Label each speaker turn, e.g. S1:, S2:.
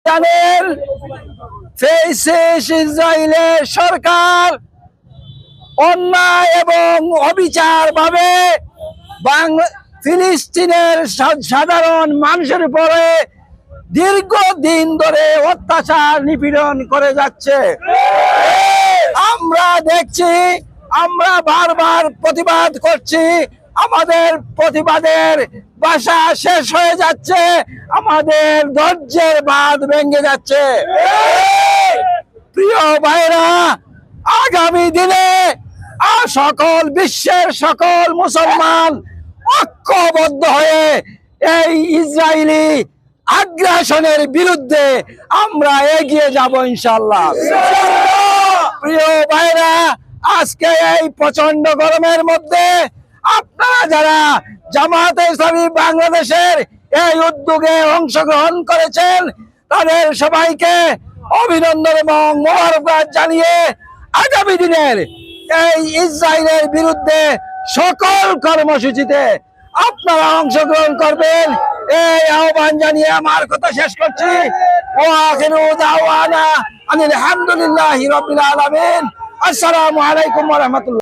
S1: জানেন ইসরায়েলের সরকার অন্যায় এবং অবিচার ভাবে ফিলিস্তিনের সাধারণ মানুষের উপরে দীর্ঘদিন ধরে অত্যাচার নিপীড়ন করে যাচ্ছে। আমরা দেখছি, আমরা বারবার প্রতিবাদ করছি, আমাদের প্রতিবাদের ভাষা শেষ হয়ে যাচ্ছে, আমাদের ধৈর্যের বাঁধ ভেঙে যাচ্ছে। প্রিয় ভাইরা, আগামী দিনে সকল বিশ্বের সকল মুসলমান ঐক্যবদ্ধ হয়ে এই ইসরায়েলি আগ্রাসনের বিরুদ্ধে আমরা এগিয়ে যাব ইনশাআল্লাহ। প্রিয় ভাইরা, আজকে এই প্রচন্ড গরমের মধ্যে আপনারা যারা জামায়াতে ইসলামী বাংলাদেশের এই উদ্যোগে অংশগ্রহণ করেছেন, তাদের সবাইকে অভিনন্দন এবং মোবারকবাদ জানিয়ে আগামী দিনের এই ইসরায়েলের বিরুদ্ধে সকল কর্মসূচিতে আপনারা অংশগ্রহণ করবেন এই আহ্বান জানিয়ে আমার কথা শেষ করছি। ওয়া আখিরু দাওয়ানা আনিল হামদুলিল্লাহি রাব্বিল আলামিন। আসসালামু আলাইকুম ওয়া রাহমাতুল্লাহ।